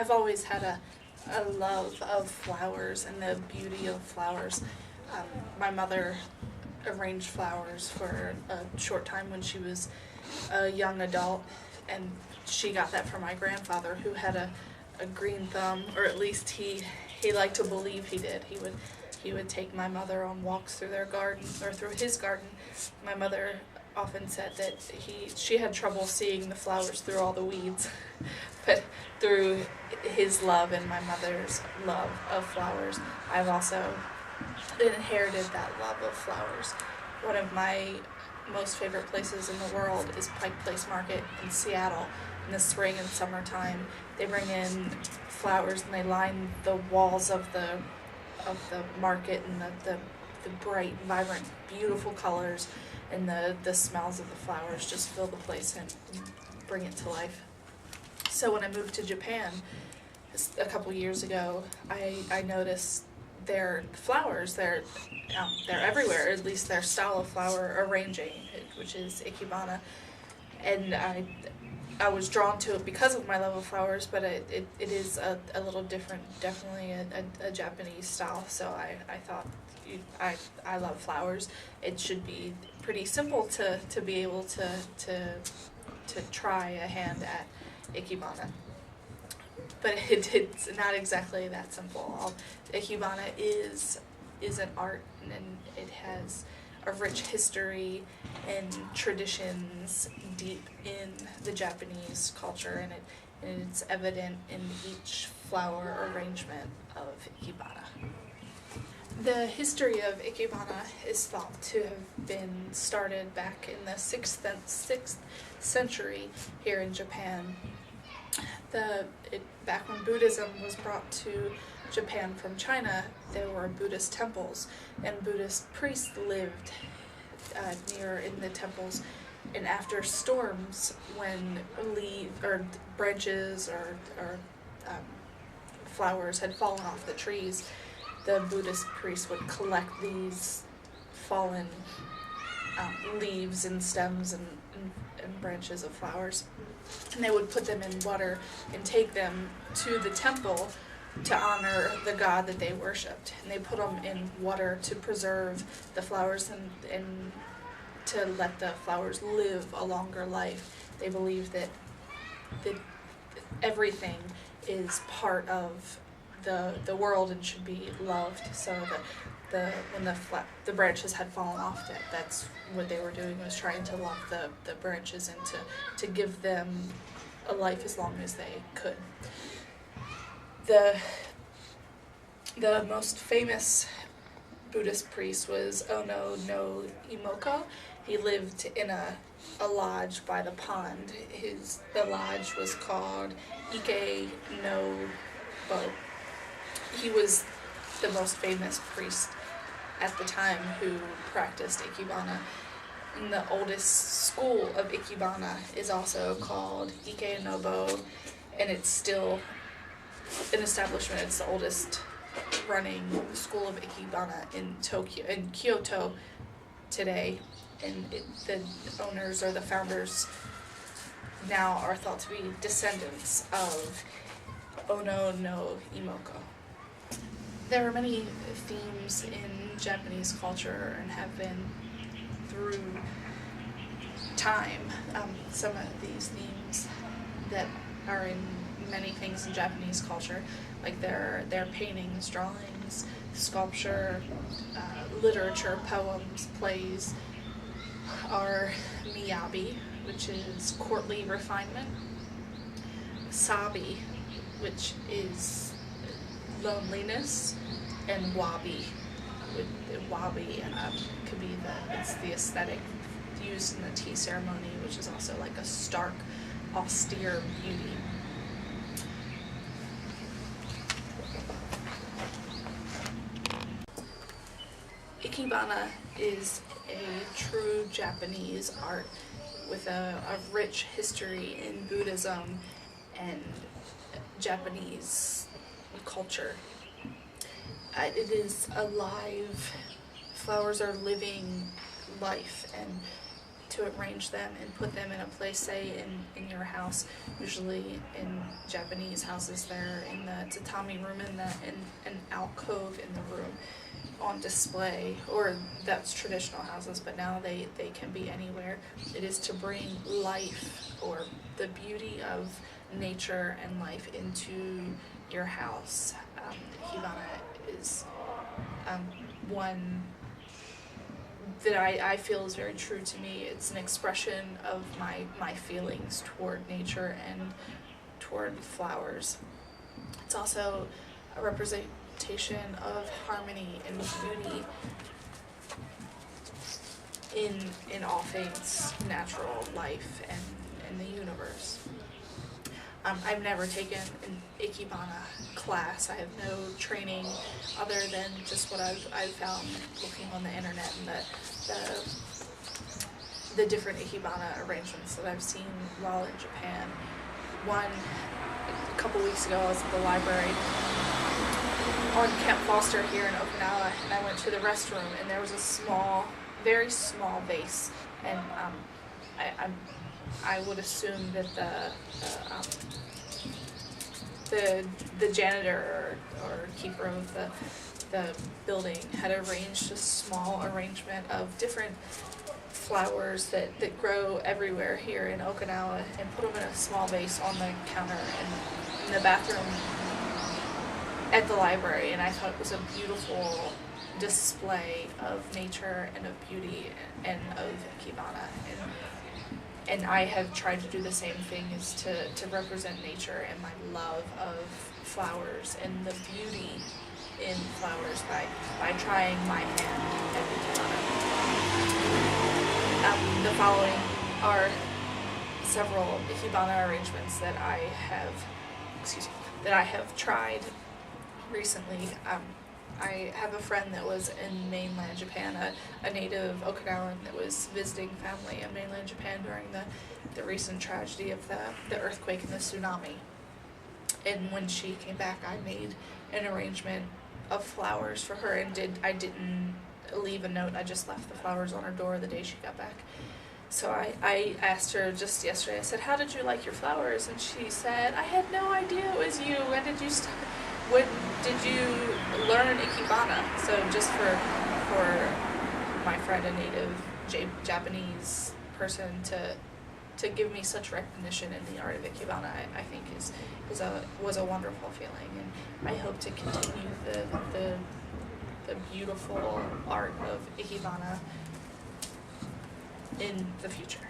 I've always had a love of flowers and the beauty of flowers. My mother arranged flowers for a short time when she was a young adult, and she got that from my grandfather, who had a green thumb, or at least he liked to believe he did. He would take my mother on walks through their garden, or through his garden. My mother often said that she had trouble seeing the flowers through all the weeds, but through his love and my mother's love of flowers, I've also inherited that love of flowers. One of my most favorite places in the world is Pike Place Market in Seattle. In the spring and summertime, they bring in flowers and they line the walls of the market, and the bright, vibrant, beautiful colors and the smells of the flowers just fill the place and bring it to life. So when I moved to Japan a couple years ago, I noticed their flowers, they're everywhere, at least their style of flower arranging, which is ikebana. And I was drawn to it because of my love of flowers, but it is a little different, definitely a Japanese style. So I thought, I love flowers. It should be pretty simple to be able to try a hand at ikebana. But it's not exactly that simple. Ikebana is an art, and it has a rich history and traditions deep in the Japanese culture, and it's evident in each flower arrangement of ikebana. The history of ikebana is thought to have been started back in the 6th century here in Japan. Back when Buddhism was brought to Japan from China, there were Buddhist temples, and Buddhist priests lived near in the temples. And after storms, when branches or flowers had fallen off the trees, the Buddhist priests would collect these fallen leaves and stems and branches of flowers, and they would put them in water and take them to the temple to honor the god that they worshipped. And they put them in water to preserve the flowers and to let the flowers live a longer life. They believe that everything is part of the world and should be loved. So that when the branches had fallen off, that's what they were doing, was trying to love the branches and to give them a life as long as they could. The most famous Buddhist priest was Ono no Imoto. He lived in a lodge by the pond. The lodge was called Ike no Bo. He was the most famous priest at the time who practiced ikebana. And the oldest school of ikebana is also called Ike no Bo, and it's still an establishment. It's the oldest running school of ikebana in Kyoto today, and the owners or the founders now are thought to be descendants of Ono no Imoto. There are many themes in Japanese culture and have been through time. Some of these themes that are in many things in Japanese culture, like their paintings, drawings, sculpture, literature, poems, plays, are miyabi, which is courtly refinement, sabi, which is loneliness, and wabi. Wabi could be it's the aesthetic used in the tea ceremony, which is also like a stark, austere beauty. Ikebana is a true Japanese art with a rich history in Buddhism and Japanese culture. It is alive. Flowers are living life, and to arrange them and put them in a place, say in your house. Usually in Japanese houses, they're in the tatami room, in an alcove in the room on display, or that's traditional houses, but now they can be anywhere. It is to bring life or the beauty of nature and life into your house. Ikebana is one that I feel is very true to me. It's an expression of my feelings toward nature and toward flowers. It's also a representation of harmony and beauty in all things natural, life, and in the universe. I've never taken an Ikebana class. I have no training other than just what I've found looking on the internet and the different Ikebana arrangements that I've seen while in Japan. A couple weeks ago, I was at the library on Camp Foster here in Okinawa, and I went to the restroom, and there was a very small vase, and I would assume that the janitor or keeper of the building had arranged a small arrangement of different flowers that grow everywhere here in Okinawa, and put them in a small vase on the counter in the bathroom at the library, and I thought it was a beautiful display of nature and of beauty and of Ikebana. And I have tried to do the same thing, is to represent nature and my love of flowers and the beauty in flowers by trying my hand at Ikebana. The following are several Ikebana arrangements that I have tried recently. I have a friend that was in mainland Japan, a native Okinawan that was visiting family in mainland Japan during the recent tragedy of the earthquake and the tsunami. And when she came back, I made an arrangement of flowers for her, and I didn't leave a note. I just left the flowers on her door the day she got back. So I asked her just yesterday, I said, "How did you like your flowers?" And she said, "I had no idea it was you. When did you start? When did you learn Ikebana?" So just for my friend, a native Japanese person, to give me such recognition in the art of Ikebana, I think was a wonderful feeling, and I hope to continue the beautiful art of Ikebana in the future.